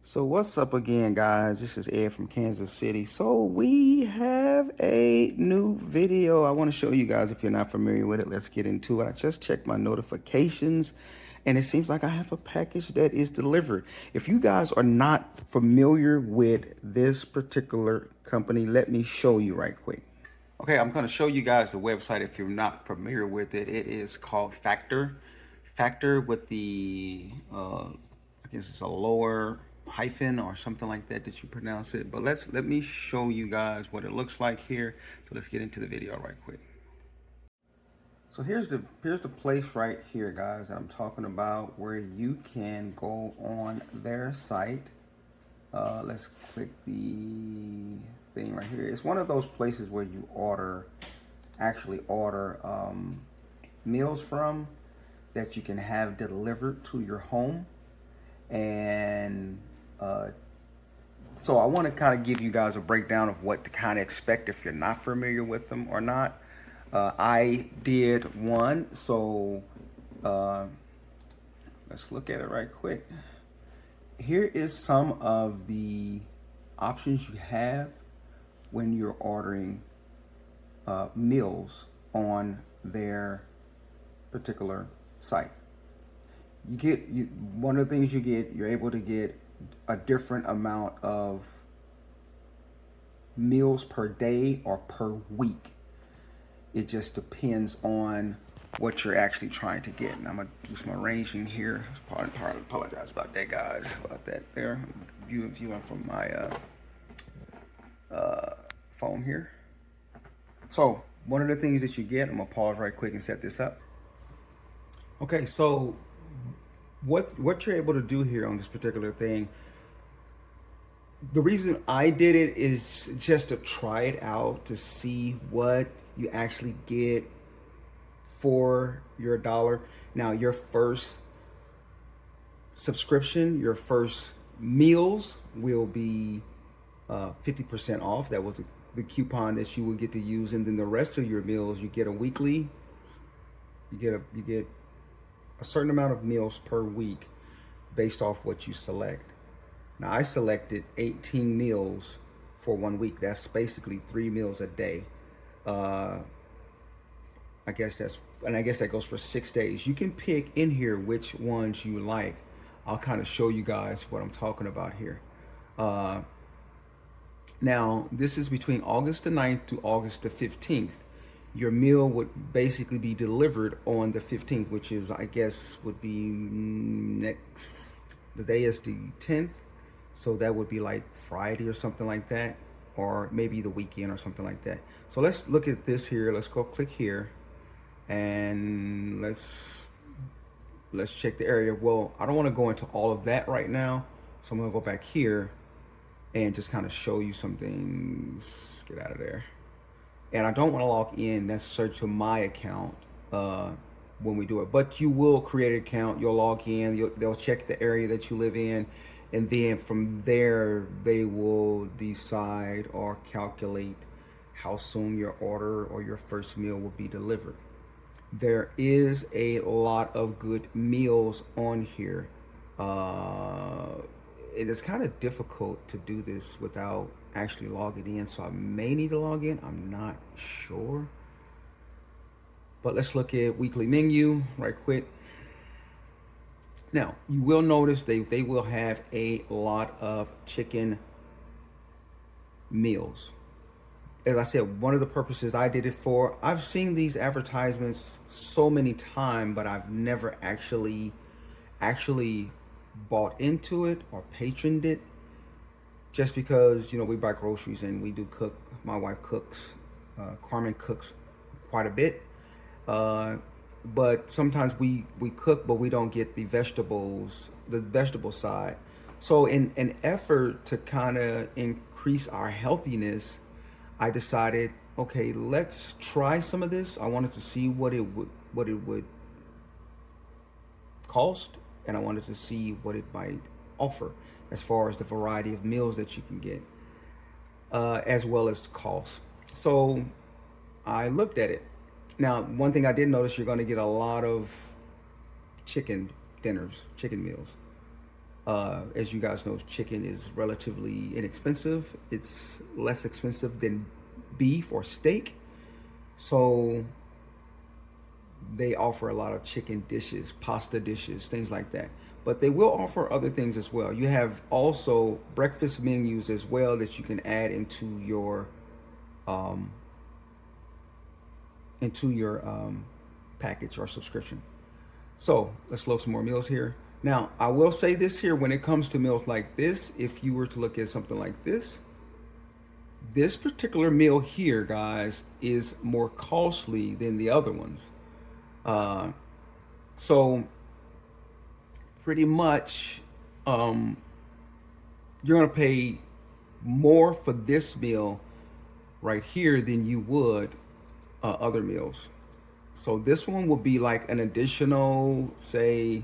So what's up again, guys? This is Ed from Kansas City. So we have a new video I want to show you guys. If you're not familiar with it, let's get into it. I just checked my notifications and it seems like I have a package that is delivered. If you guys are not familiar with this particular company, let me show you right quick. Okay, I'm going to show you guys the website if you're not familiar with it. It is called Factor. Factor with the, I guess it's a lower hyphen or something like that you pronounce it. But let me show you guys what it looks like here. So let's get into the video right quick. So here's the place right here, guys, that I'm talking about, where you can go on their site. Let's click the thing right here. It's one of those places where you actually order meals from that you can have delivered to your home. And so I want to kind of give you guys a breakdown of what to kind of expect if you're not familiar with them or not. I did one, so let's look at it right quick. Here is some of the options you have when you're ordering meals on their particular site. One of the things you're able to get a different amount of meals per day or per week. It just depends on what you're actually trying to get. And I'm gonna do some arranging here. Apologize about that, guys. About that there. Viewing from my phone here. So one of the things that you get, I'm gonna pause right quick and set this up. Okay, so what you're able to do here on this particular thing, the reason I did it is just to try it out, to see what you actually get for your dollar. Now, your first subscription, your first meals will be 50% off. That was the coupon that you would get to use, and then the rest of your meals, you get a weekly. You get a certain amount of meals per week based off what you select. Now, I selected 18 meals for 1 week. That's basically 3 meals a day. I guess that goes for 6 days. You can pick in here which ones you like. I'll kind of show you guys what I'm talking about here. Now, this is between August the 9th to August the 15th. Your meal would basically be delivered on the 15th, which is, I guess, would be the day is the 10th. So that would be like Friday or something like that, or maybe the weekend or something like that. So let's look at this here. Let's go click here and let's check the area. Well, I don't want to go into all of that right now. So I'm gonna go back here and just kind of show you some things. Get out of there. And I don't want to log in necessarily to my account when we do it, but you will create an account. You'll log in. They'll check the area that you live in, and then from there they will decide or calculate how soon your order or your first meal will be delivered. There is a lot of good meals on here. It is kind of difficult to do this without actually logging in, so I may need to log in. I'm not sure. But let's look at weekly menu right quick. Now, you will notice they will have a lot of chicken meals. As I said, one of the purposes I did it for, I've seen these advertisements so many times, but I've never actually bought into it or patroned it, just because, you know, we buy groceries and we do cook. My wife cooks, Carmen cooks quite a bit, but sometimes we cook, but we don't get the vegetable side. So in an effort to kind of increase our healthiness, I decided, okay, let's try some of this. I wanted to see what it would cost, and I wanted to see what it might offer as far as the variety of meals that you can get, as well as the cost. So I looked at it. Now, one thing I did notice, you're going to get a lot of chicken dinners, chicken meals. As you guys know, chicken is relatively inexpensive. It's less expensive than beef or steak. So they offer a lot of chicken dishes, pasta dishes, things like that. But they will offer other things as well. You have also breakfast menus as well that you can add um, into your package or subscription. So let's load some more meals here. Now, I will say this here, when it comes to meals like this, if you were to look at something like this particular meal here, guys, is more costly than the other ones. Uh, so pretty much, um, you're gonna pay more for this meal right here than you would other meals. So this one will be like an additional, say,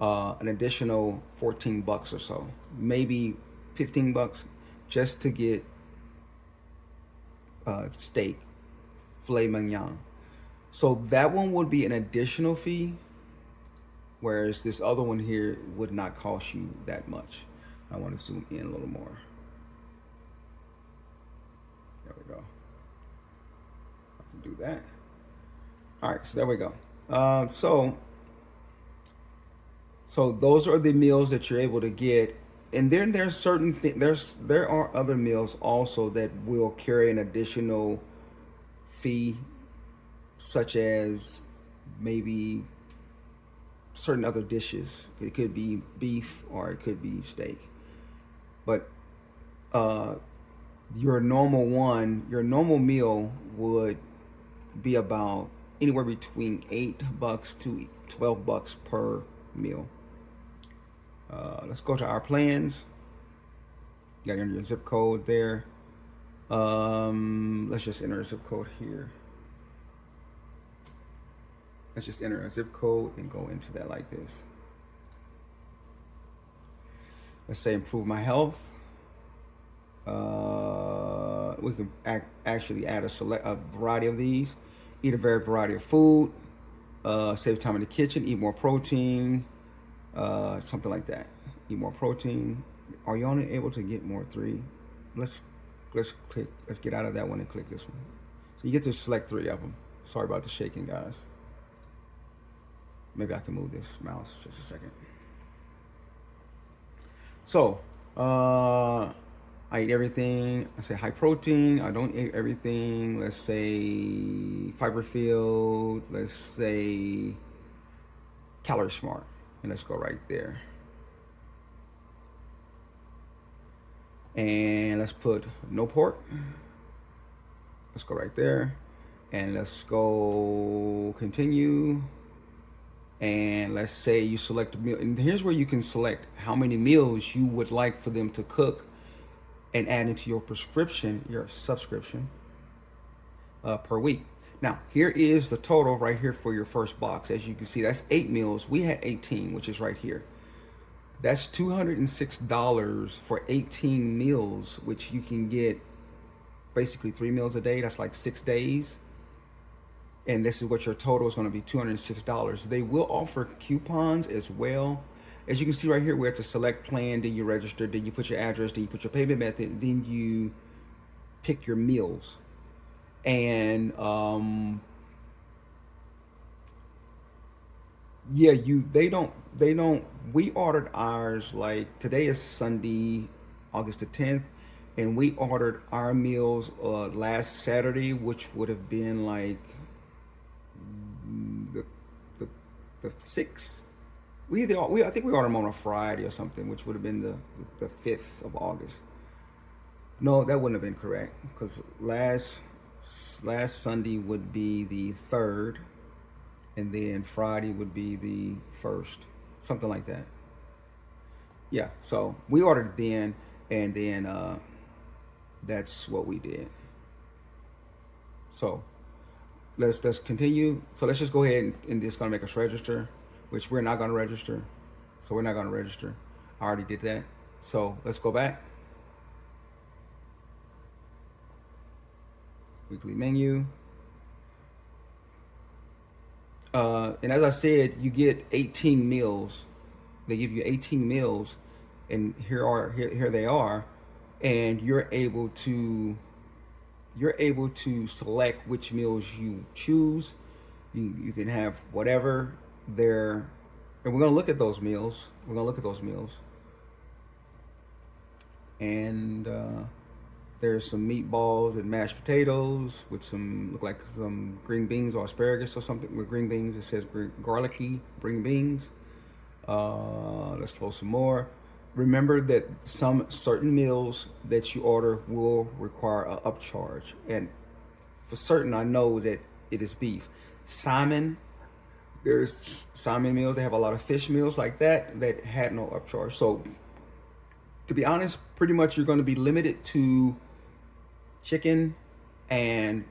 an additional 14 bucks or so, maybe 15 bucks just to get steak, filet mignon. So that one would be an additional fee, whereas this other one here would not cost you that much. I want to zoom in a little more. There we go. I can do that. All right, so there we go. So those are the meals that you're able to get, and then there's certain there are other meals also that will carry an additional fee, such as maybe certain other dishes. It could be beef or it could be steak, but uh, your normal meal would be about anywhere between $8 to $12 per meal. Let's go to our plans. You got your zip code there. Let's just enter a zip code here. Let's just enter a zip code and go into that like this. Let's say improve my health. We can actually add a variety of these. Eat a variety of food. Save time in the kitchen. Eat more protein. Something like that. Eat more protein. Are you only able to get more 3? Let's click. Let's get out of that one and click this one. So you get to select 3 of them. Sorry about the shaking, guys. Maybe I can move this mouse just a second. So I eat everything. I say high protein. I don't eat everything. Let's say fiber filled. Let's say calorie smart. And let's go right there. And let's put no pork. Let's go right there. And let's go continue. And let's say you select a meal. And here's where you can select how many meals you would like for them to cook and add into your subscription per week. Now, here is the total right here for your first box. As you can see, that's 8 meals. We had 18, which is right here. That's $206 for 18 meals, which you can get basically 3 meals a day. That's like 6 days. And this is what your total is going to be, $206. They will offer coupons as well. As you can see right here, we're at the select plan, then you register, then you put your address, then you put your payment method, then you pick your meals. And yeah, we ordered ours, like today is Sunday, August the 10th, and we ordered our meals last Saturday, which would have been like the 6th. I think we ordered them on a Friday or something, which would have been the 5th of August. No, that wouldn't have been correct, because last Sunday would be the 3rd, and then Friday would be the 1st, something like that. Yeah, so we ordered then, and then that's what we did. So let's continue. So let's just go ahead and it's gonna make us register, which we're not gonna register. So we're not gonna register. I already did that. So let's go back. Weekly menu. And as I said, you get 18 meals they give you 18 meals, and here they are, and you're able to select which meals you choose. You can have whatever there, and we're gonna look at those meals. We're gonna look at those meals, and there's some meatballs and mashed potatoes with some look like some green beans or asparagus or something with green beans. It says garlicky green beans. Let's throw some more. Remember that some certain meals that you order will require an upcharge, and for certain, I know that it is beef. Salmon, there's salmon meals. They have a lot of fish meals like that had no upcharge. So, to be honest, pretty much you're going to be limited to chicken and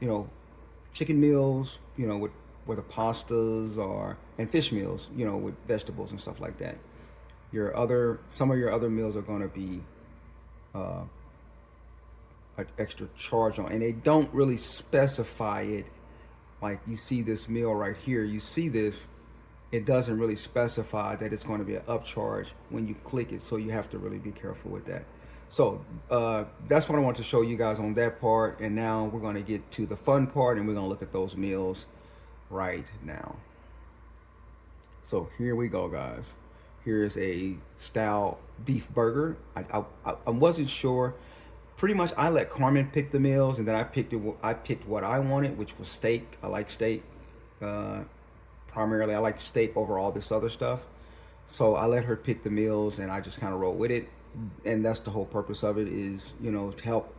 chicken meals, with where the pastas are, and fish meals, with vegetables and stuff like that. Some of your other meals are going to be an extra charge on, and they don't really specify it. Like you see this meal right here, you see this, it doesn't really specify that it's going to be an upcharge when you click it, so you have to really be careful with that. So that's what I want to show you guys on that part, and now we're going to get to the fun part, and we're going to look at those meals right now. So here we go, guys. Here's a style beef burger. I wasn't sure. Pretty much I let Carmen pick the meals, and then I picked what I wanted, which was steak. I like steak. Primarily I like steak over all this other stuff. So I let her pick the meals, and I just kind of roll with it. And that's the whole purpose of it, is to help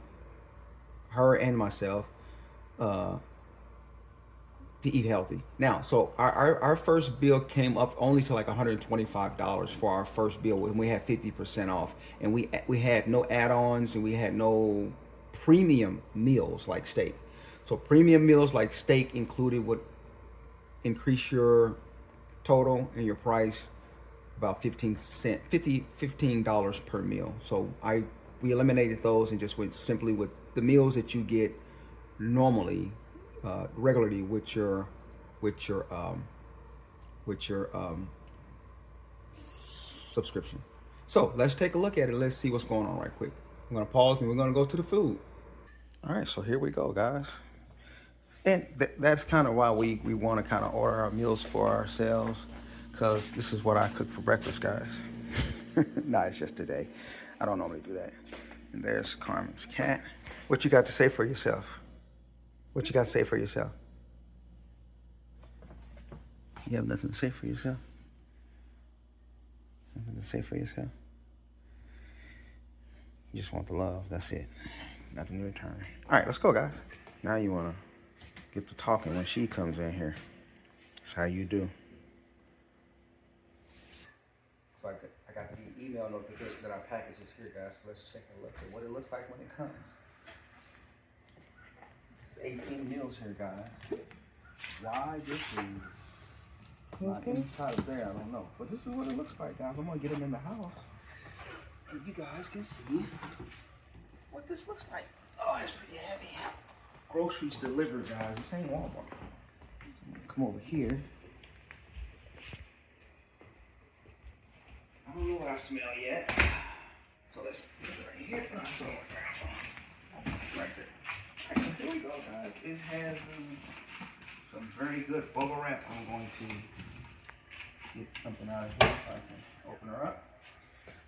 her and myself to eat healthy. Now, so our first bill came up only to like $125 for our first bill, when we had 50% off, and we had no add-ons, and we had no premium meals like steak. So premium meals like steak included would increase your total and your price about $15 per meal. So we eliminated those and just went simply with the meals that you get normally, regularly with your subscription. So let's take a look at it. Let's see what's going on right quick. I'm gonna pause and we're gonna go to the food. All right, so here we go, guys. And that's kind of why we want to kind of order our meals for ourselves, because this is what I cook for breakfast, guys. Nah, it's just today. I don't normally do that. And there's Carmen's cat. What you got to say for yourself? What you got to say for yourself? You have nothing to say for yourself? Nothing to say for yourself? You just want the love, that's it. Nothing in return. All right, let's go, guys. Now you want to get to talking when she comes in here. That's how you do. So I got the email notification that our package is here, guys. So let's check a look at what it looks like when it comes. It's 18 meals here, guys. Why this is not inside of there, I don't know. But this is what it looks like, guys. I'm gonna get them in the house, and you guys can see what this looks like. Oh, it's pretty heavy. Groceries delivered, guys. This ain't Walmart. So I'm gonna come over here. I don't know what I smell yet. So let's put it right here. Right there. All right, here we go, guys. It has some very good bubble wrap. I'm going to get something out of here so I can open her up.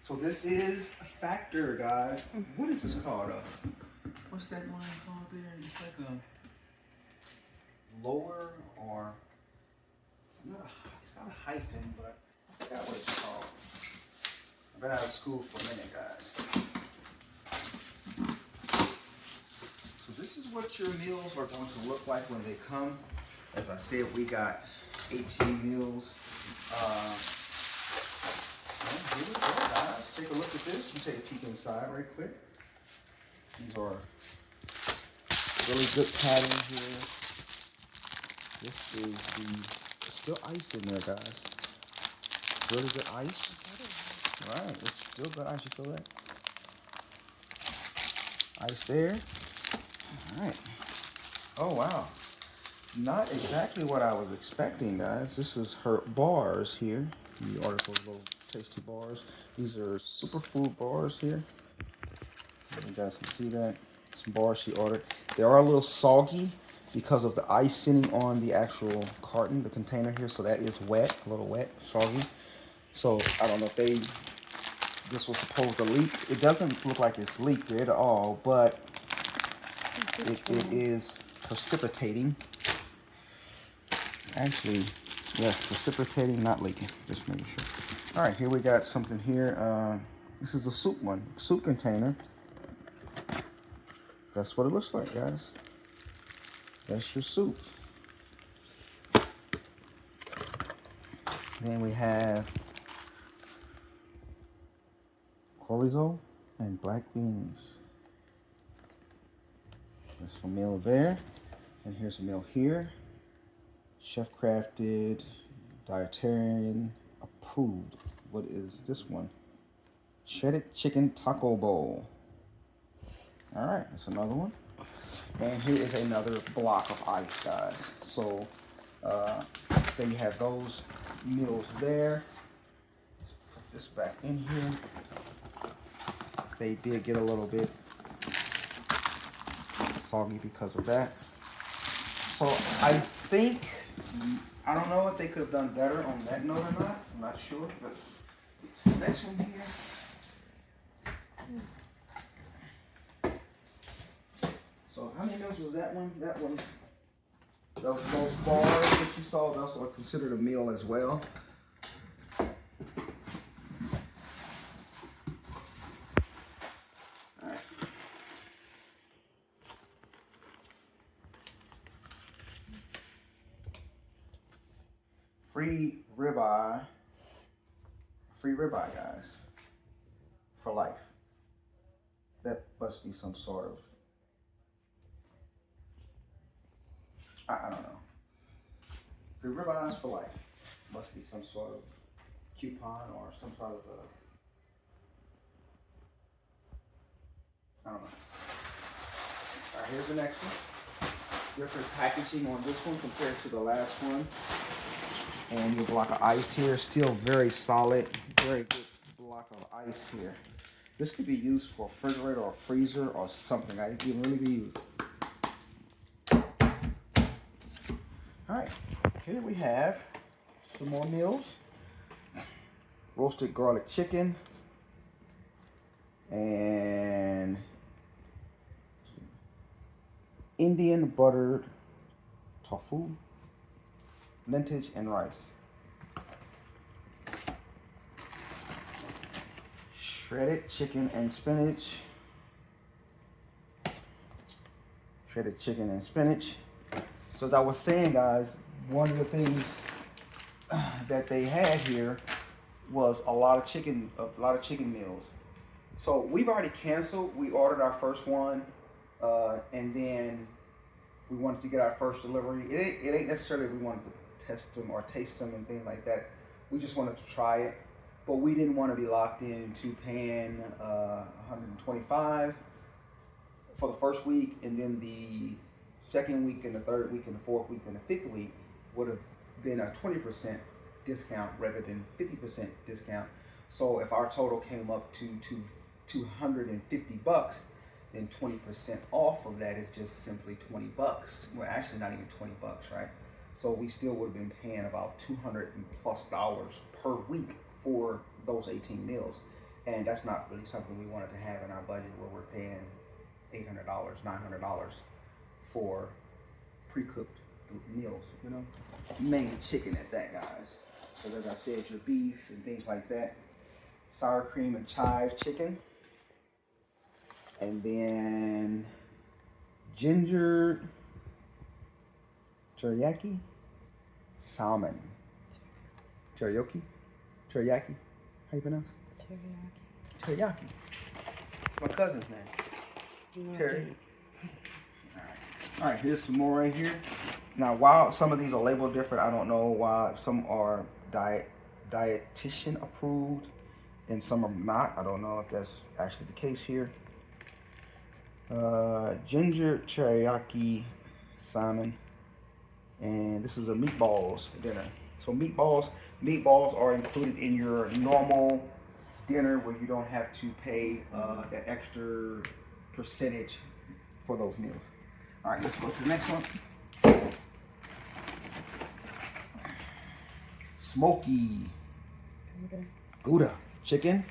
So this is Factor, guys. What is this called? What's that line called there? It's like a lower, or it's not a hyphen, but I forgot what it's called. I've been out of school for a minute, guys. So this is what your meals are going to look like when they come. As I said, we got 18 meals. Here we go, guys. Take a look at this. You take a peek inside right quick. These are really good patterns here. This is there's still ice in there, guys. Really good ice. Right, it's still good ice. You feel that? Ice there. All right. Oh, wow. Not exactly what I was expecting, guys. This is her bars here. The article's a little tasty bars. These are superfood bars here. You guys can see that. Some bars she ordered. They are a little soggy because of the ice sitting on the actual carton, the container here. So that is wet, a little wet, soggy. So I don't know if this was supposed to leak. It doesn't look like it's leaked at all, but it is precipitating. Actually, yes, precipitating, not leaking. Just making sure. All right, here we got something here. This is a soup container. That's what it looks like, guys. That's your soup. Then we have chorizo and black beans. That's a meal there. And here's a meal here. Chef crafted, dietarian approved. What is this one? Shredded chicken taco bowl. All right, that's another one. And here is another block of ice, guys. So then you have those meals there. Let's put this back in here. They did get a little bit soggy because of that. So I think, I don't know if they could have done better on that note or not. I'm not sure. Let's get to the next one here. So how many meals was that one? That was those bars that you saw. Those are considered a meal as well. All right. Free ribeye, guys, for life. That must be some sort of, I don't know. Free ribeyes for life. Must be some sort of coupon or some sort of I don't know. All right, here's the next one. Different packaging on this one compared to the last one. And your block of ice here, still very solid, very good block of ice here. This could be used for a refrigerator or a freezer or something. It can really be used. All right, here we have some more meals. Roasted garlic chicken and Indian buttered tofu, lentil and rice. Shredded chicken and spinach. Shredded chicken and spinach. So as I was saying, guys, one of the things that they had here was a lot of chicken meals. So we've already canceled. We ordered our first one, and then we wanted to get our first delivery. It ain't necessarily we wanted to test them or taste them and things like that. We just wanted to try it, but we didn't want to be locked into paying $125 for the first week, and then the second week and the third week and the fourth week and the fifth week would have been a 20% discount rather than 50% discount. So if our total came up to $250, then 20% off of that is just simply $20. Well, actually not even $20, right? So we still would have been paying about $200+ per week for those 18 meals. And that's not really something we wanted to have in our budget where we're paying $800, $900 for pre-cooked meals, you know? Mainly chicken at that, guys. Because as I said, your beef and things like that. Sour cream and chive chicken. And then ginger teriyaki salmon. Teriyaki? Teriyaki? How you pronounce it? Teriyaki. Teriyaki. My cousin's name. Terry. All right, here's some more right here. Now, while some of these are labeled different, I don't know why some are dietitian approved and some are not. I don't know if that's actually the case here. Ginger teriyaki salmon, and this is a meatballs dinner. So meatballs are included in your normal dinner where you don't have to pay that extra percentage for those meals. All right, let's go to the next one. Smoky Gouda chicken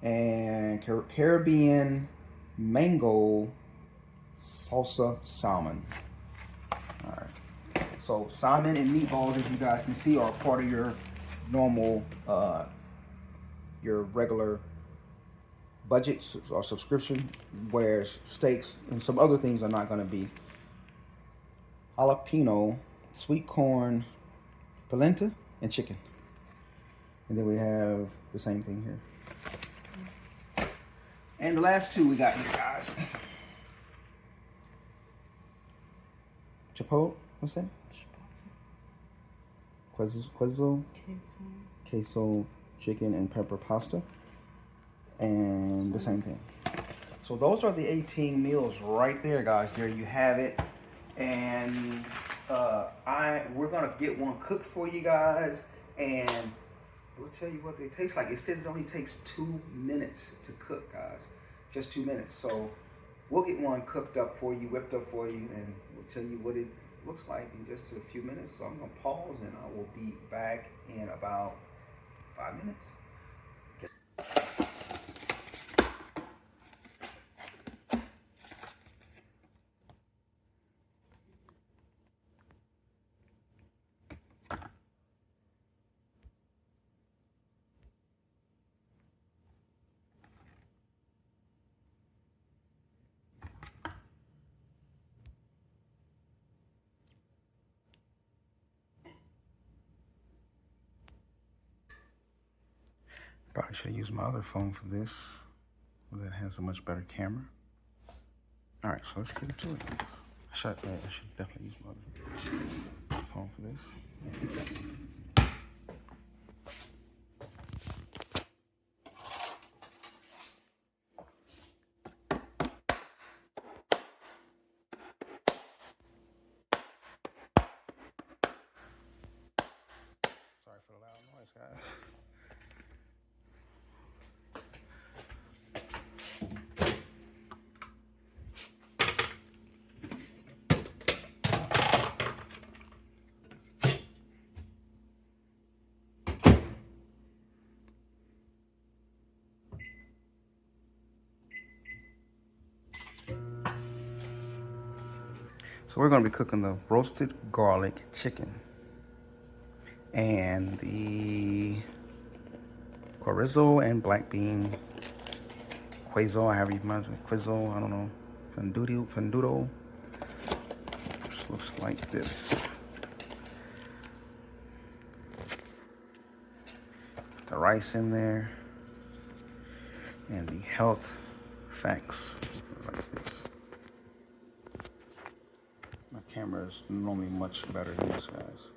and Caribbean mango salsa salmon. All right. So salmon and meatballs, as you guys can see, are part of your normal, your regular budget or subscription, whereas steaks and some other things are not going to be. Jalapeno, sweet corn, polenta, and chicken. And then we have the same thing here. And the last two we got here, guys. Chipotle, what's that? Queso, chicken and pepper pasta. And the same thing. So those are the 18 meals right there, guys. There you have it. And we're gonna get one cooked for you guys, and we'll tell you what they taste like. It says it only takes 2 minutes to cook, guys. Just 2 minutes. So we'll get one cooked up for you, whipped up for you, and we'll tell you what it looks like in just a few minutes. So I'm gonna pause, and I will be back in about 5 minutes. Probably should use my other phone for this. That has a much better camera. All right, so let's get into it. I should definitely use my other phone for this. Sorry for the loud noise, guys. So we're going to be cooking the roasted garlic chicken and the chorizo and black bean queso, however you pronounce it, queso, I don't know, fundudo, which looks like this. The rice in there and the health facts like this. My camera is normally much better than this, guys.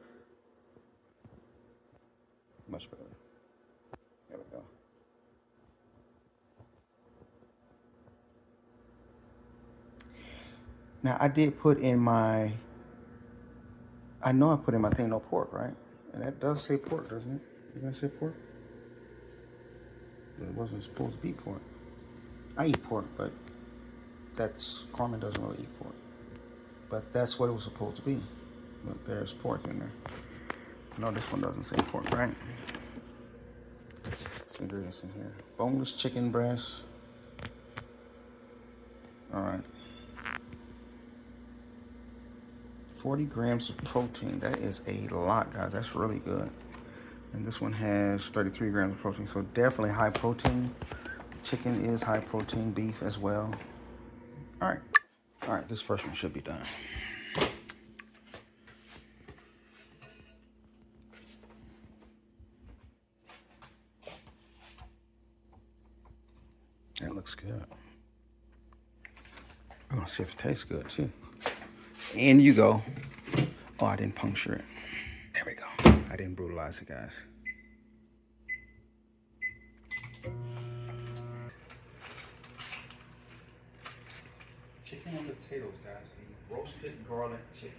Much better. There we go. Now I did put in my, I know I put in my thing no pork, right? And that does say pork, doesn't it? Doesn't that say pork? It wasn't supposed to be pork. I eat pork, but Carmen doesn't really eat pork. But that's what it was supposed to be. But there's pork in there. No, this one doesn't say pork, right? Some ingredients in here. Boneless chicken breast. All right. 40 grams of protein. That is a lot, guys. That's really good. And this one has 33 grams of protein. So definitely high protein. Chicken is high protein, beef as well. All right. All right, this first one should be done. That looks good. I'm gonna see if it tastes good too. In you go. Oh, I didn't puncture it. There we go. I didn't brutalize it, guys. Chicken and potatoes, guys. The roasted garlic chicken.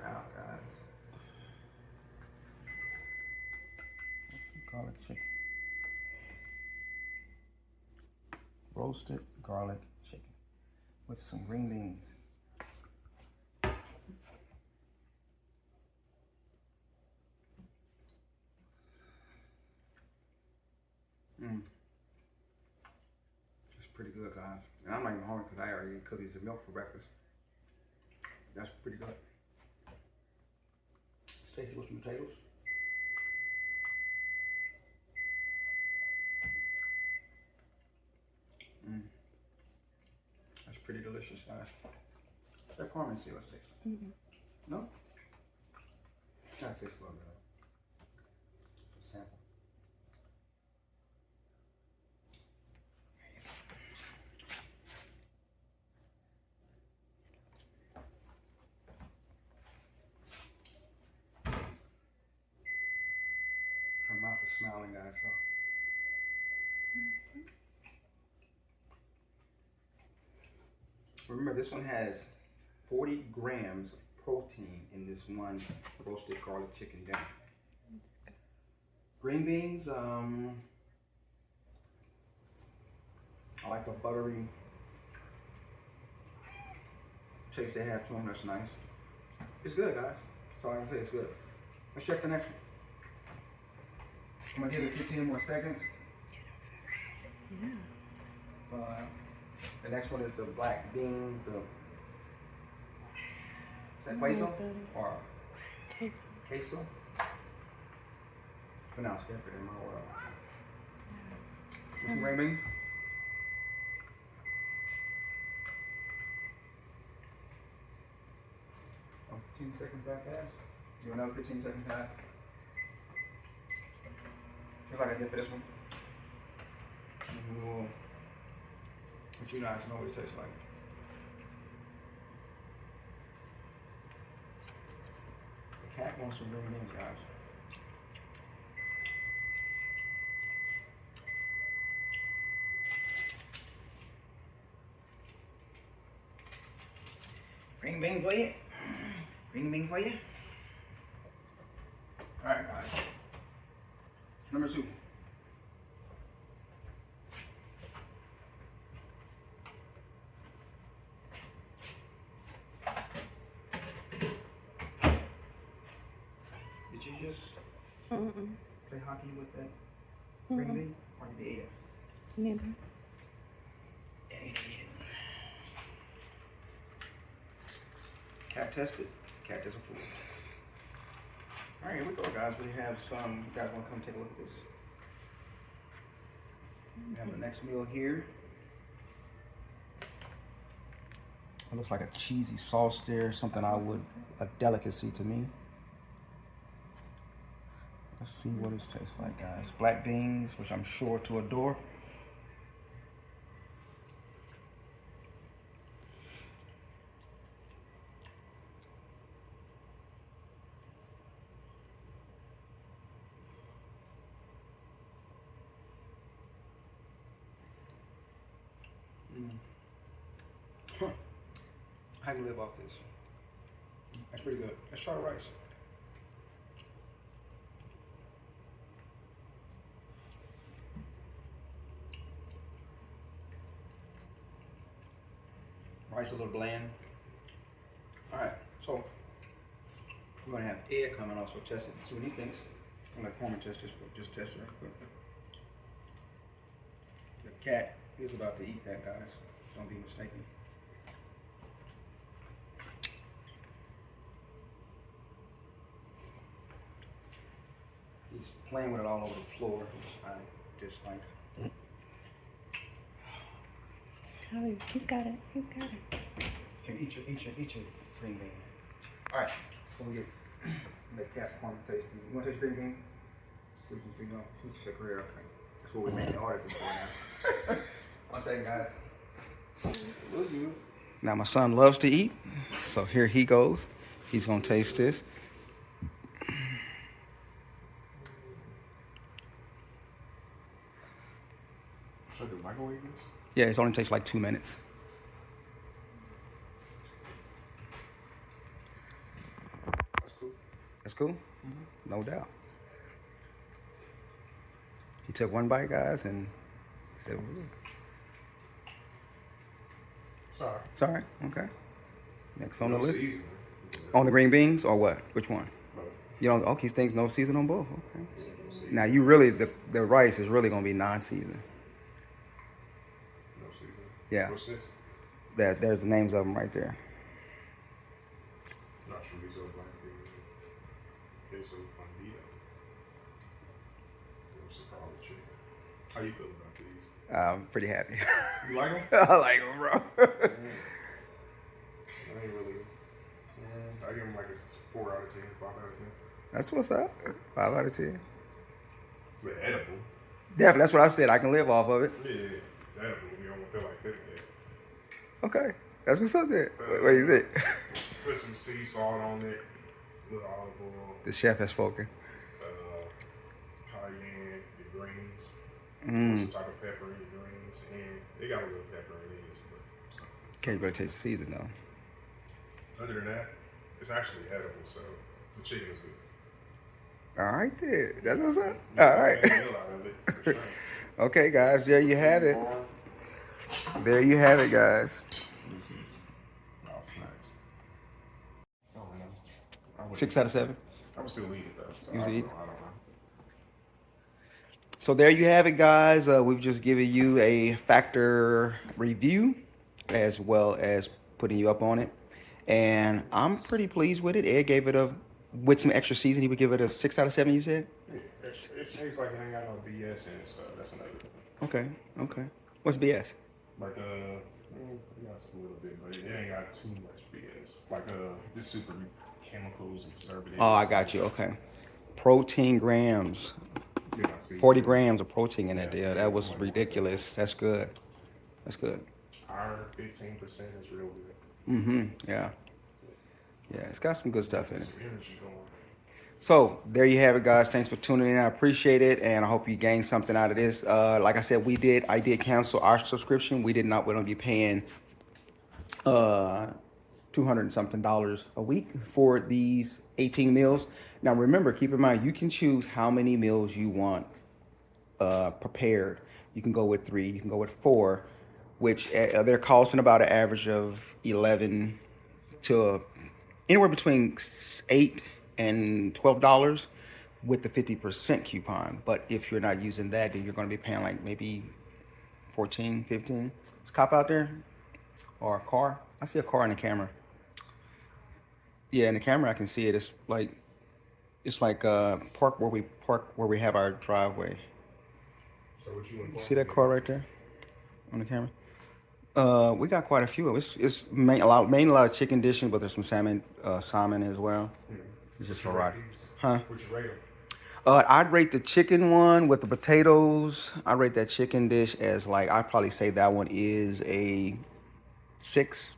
out, guys. Garlic chicken. Roasted garlic chicken with some green beans. It's pretty good, guys. And I'm not even hungry because I already ate cookies and milk for breakfast. That's pretty good. Let's taste it with some potatoes. That's pretty delicious, guys. That Carmen, see what it tastes like. No? That tastes a little bit. Just sample. Her mouth is smiling, guys, so. Remember, this one has 40 grams of protein in this one roasted garlic chicken dinner. Green beans, I like the buttery taste they have to them. That's nice. It's good, guys. That's all I can say. It's good. Let's check the next one. I'm gonna give it 15 more seconds. Yeah. The next one is the black beans. Is that queso or queso? Pronounced different in my world. Some green beans. 15 seconds that fast. Do another 15 seconds fast. Feels like I did for this one. But you guys know what it tastes like. The cat wants some green beans, guys. Green bean for you. Green bean for you. Alright, guys. Number 2. Did you just play hockey with that green bean? Or did you eat it? Neither. Yeah, you did. Cat tested, cat disapproved. Alright, here we go, guys. We have some, you guys want to come take a look at this? We have the next meal here. It looks like a cheesy sauce there, something a delicacy to me. Let's see what it tastes like, guys. Black beans, which I'm sure to adore. I can live off this. That's pretty good. Let's try the rice. Rice a little bland. Alright, so we're gonna have Ed come and also test it. See what he thinks. I'm gonna let Coleman test this, but just test it real quick. The cat is about to eat that, guys. Don't be mistaken. He's playing with it all over the floor, which I dislike. Tell you, he's got it. He's got it. Here, eat your green bean. All right, so we get the cat's corn taste. You want to taste green bean? So you can see, no, she's shook her hair. That's what we made the order for now. 1 second, guys. Will you? Now my son loves to eat, so here he goes. He's gonna taste this. So the microwave this? Yeah, it only takes like 2 minutes. cool. No doubt. He took one bite, guys, and said, Sorry. sorry, okay. Next on No the list. seasoning. On the green beans or what? Which one? Both. You don't, okay, things no season on both. Okay. No seasoning. Now you really, the rice is really gonna be non-seasoned. No seasoning. Yeah. What's this? There's the names of them right there. Not chorizo, black bean, queso, fundido. Chipotle chicken. How you feel about these? I'm pretty happy. You like them? I like them, bro. I ain't really. I give them like a 4 out of 10, 5 out of 10. That's what's up. 5 out of 10. But edible. Definitely, that's what I said. I can live off of it. Yeah, edible. You don't feel like cooking it. Okay, that's what's up there. What do you think? Put some sea salt on it, with olive oil, The chef has spoken. cayenne, the greens, Mm. some type of pepper in the greens, and they got a little pepper in these. But Can't really taste the season though. other than that, it's actually edible, so the chicken is good. All right, there. That's what's up. All right. Made a meal out of it, for sure. Okay, guys. There you have it. There you have it, guys. Oh, it's nice. Oh, man. I would 6 out of 7. I would still eat it though. So You I would don't eat? know. I don't know. So there you have it, guys. We've just given you a factor review as well as putting you up on it. And I'm pretty pleased with it. Ed gave it with some extra season, he would give it a 6 out of 7, you said? Yeah, it tastes like it ain't got no BS in it, so that's another thing. Okay, okay. What's BS? Like it got a little bit, but it ain't got too much BS. Like this super chemicals and preservatives. Oh, I got you. Okay. Protein grams. Yeah, I see. 40 grams of protein in that Yes. deal. That was ridiculous. That's good. That's good. Iron 15% is real good. Mm-hmm. Yeah. Yeah, it's got some good stuff in it. Some energy going. So there you have it, guys. Thanks for tuning in. I appreciate it, and I hope you gained something out of this. Like I said, I did cancel our subscription. We're gonna be paying $200 and something a week for these 18 meals. Now remember, keep in mind, you can choose how many meals you want prepared. You can go with 3, you can go with 4, which they're costing about an average of 11 to anywhere between $8 and $12 with the 50% coupon. But if you're not using that, then you're going to be paying like maybe 14, 15. Is a cop out there? Or a car? I see a car in the camera. Yeah, in the camera I can see it. It's like park where we have our driveway. So what you You see that car right there on the camera? We got quite a few. It's mainly a lot of chicken dishes, but there's some salmon as well. It's just variety. Huh? What you rate them? I'd rate the chicken one with the potatoes. I rate that chicken dish as I'd probably say that one is a 6,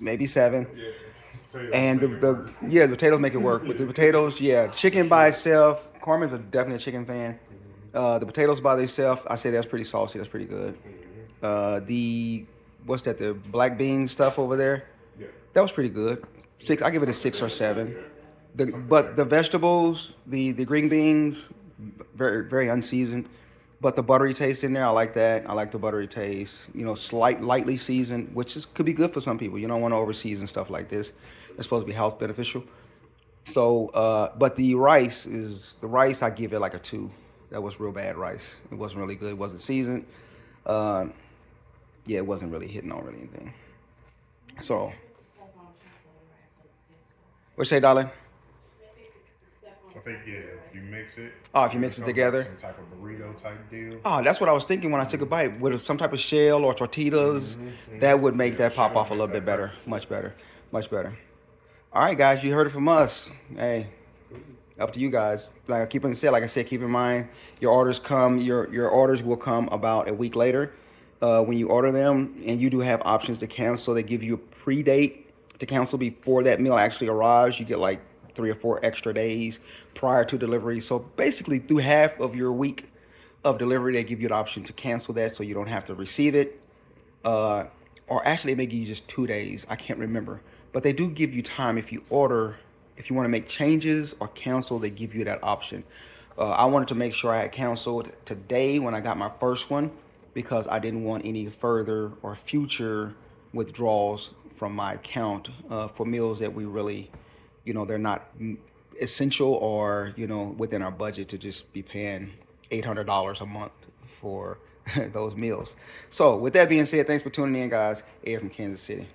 maybe 7. Yeah. And the potatoes make it work. With the potatoes, yeah, chicken by itself. Carmen's definitely a chicken fan. The potatoes by themselves, I say that's pretty saucy. That's pretty good. What's that? The black bean stuff over there. Yeah. That was pretty good. 6. I give it a 6 or 7. But the vegetables, the green beans, very very unseasoned. But the buttery taste in there, I like that. I like the buttery taste. Lightly seasoned, which could be good for some people. You don't want to over season stuff like this. It's supposed to be health beneficial. So, but the rice, I give it like a 2. That was real bad rice. It wasn't really good. It wasn't seasoned. Yeah, it wasn't really hitting on really anything. So, what you say, darling? I think if you mix it. Oh, if you mix it together. Some type of burrito type deal. Oh, that's what I was thinking when I took a bite. With some type of shell or tortillas, that would make that pop off a little bit better. Much better. Much better. All right, guys, you heard it from us. Hey, up to you guys. Like I said, keep in mind your orders will come about a week later when you order them, and you do have options to cancel. They give you a pre-date to cancel before that meal actually arrives. You get like 3 or 4 extra days prior to delivery. So basically, through half of your week of delivery, they give you an option to cancel that, so you don't have to receive it. Or actually, they may give you just 2 days. I can't remember, but they do give you time if you order If you want to make changes or cancel, they give you that option. I wanted to make sure I had canceled today when I got my first one because I didn't want any further or future withdrawals from my account for meals that we really, they're not essential or, within our budget to just be paying $800 a month for those meals. So with that being said, thanks for tuning in, guys. Ed from Kansas City.